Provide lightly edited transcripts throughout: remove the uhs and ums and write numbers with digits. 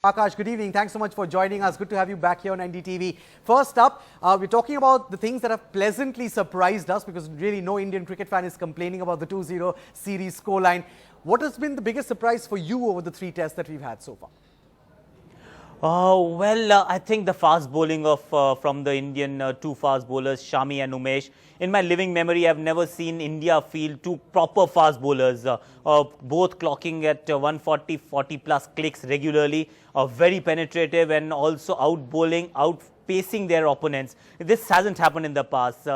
Aakash, good evening. Thanks so much for joining us. Good to have you back here on NDTV. First up, we're talking about the things that have pleasantly surprised us because really no Indian cricket fan is complaining about the 2-0 series scoreline. What has been the biggest surprise for you over the three tests that we've had so far? I think the fast bowling of from the Indian two fast bowlers, Shami and Umesh. In my living memory, I've never seen India field two proper fast bowlers, both clocking at 140, 40 plus clicks regularly, very penetrative and also out bowling, outpacing their opponents. This hasn't happened in the past.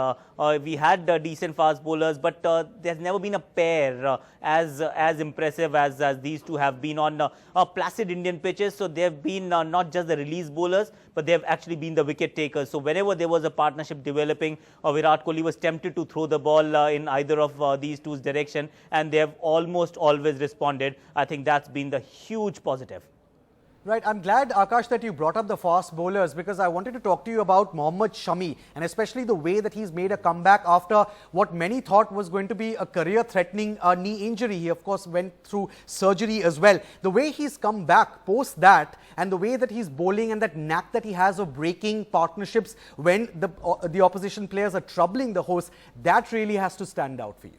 We had decent fast bowlers, but there's never been a pair as impressive as these two have been on placid Indian pitches. So they've been not just the release bowlers, but they've actually been the wicket takers. So whenever there was a partnership developing, Virat Kohli was tempted to throw the ball in either of these two's direction, and they have almost always responded. I think that's been the huge positive. Right, I'm glad, Aakash, that you brought up the fast bowlers because I wanted to talk to you about Mohammed Shami and especially the way that he's made a comeback after what many thought was going to be a career-threatening knee injury. He, of course, went through surgery as well. The way he's come back post that and the way that he's bowling and that knack that he has of breaking partnerships when the opposition players are troubling the host, that really has to stand out for you.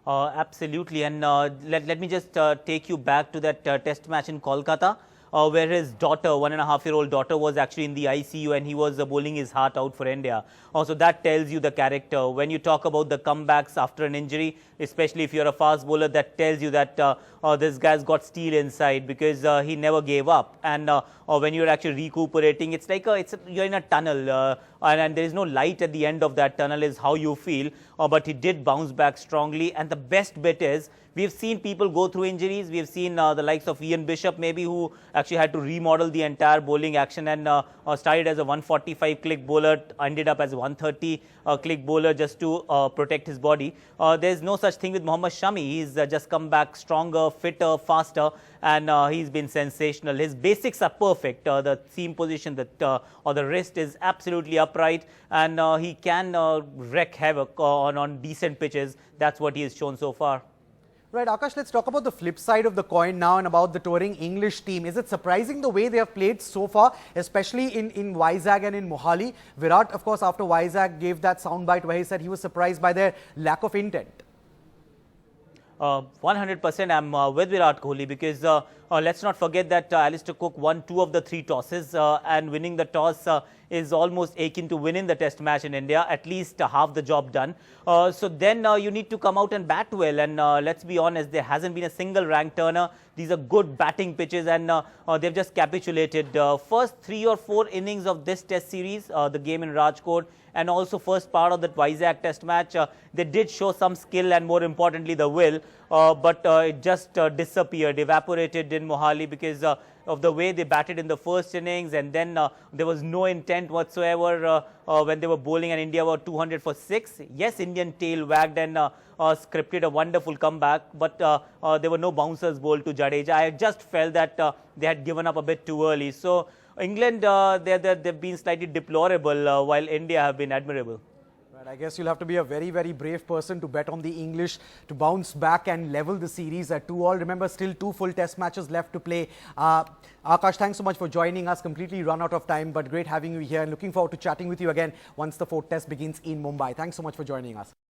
Absolutely, and let me just take you back to that test match in Kolkata, where his daughter, 1.5-year-old daughter, was actually in the ICU and he was bowling his heart out for India. So that tells you the character. When you talk about the comebacks after an injury, especially if you're a fast bowler, that tells you that this guy's got steel inside because he never gave up. And when you're actually recuperating, it's like you're in a tunnel and there is no light at the end of that tunnel is how you feel. But he did bounce back strongly. And the best bit is, we've seen people go through injuries. We've seen the likes of Ian Bishop, maybe, who actually had to remodel the entire bowling action and started as a 145 click bowler, ended up as a 130 click bowler just to protect his body. There's no such thing with Mohammed Shami. He's just come back stronger, fitter, faster, and he's been sensational. His basics are perfect. The seam position or the wrist is absolutely upright, and he can wreak havoc on decent pitches. That's what he has shown so far. Right, Aakash, let's talk about the flip side of the coin now and about the touring English team. Is it surprising the way they have played so far, especially in Vizag and in Mohali? Virat, of course, after Vizag gave that soundbite where he said he was surprised by their lack of intent. 100% I'm with Virat Kohli because let's not forget that Alistair Cook won 2 of the 3 tosses and winning the toss is almost akin to winning the test match in India, at least half the job done. So then you need to come out and bat well, and let's be honest, there hasn't been a single rank turner. These are good batting pitches and they've just capitulated. First 3 or 4 innings of this test series, the game in Rajkot, and also first part of that Vizag test match, they did show some skill and more importantly the will, but it just disappeared, evaporated in Mohali because of the way they batted in the first innings, and then there was no intent whatsoever when they were bowling and India were 200 for 6. Yes, Indian tail wagged and scripted a wonderful comeback, but there were no bouncers bowled to Jadeja. I just felt that they had given up a bit too early. So England, they've been slightly deplorable while India have been admirable. Right, I guess you'll have to be a very, very brave person to bet on the English to bounce back and level the series at 2-all. Remember, still 2 full test matches left to play. Aakash, thanks so much for joining us. Completely run out of time, but great having you here and looking forward to chatting with you again once the 4th test begins in Mumbai. Thanks so much for joining us.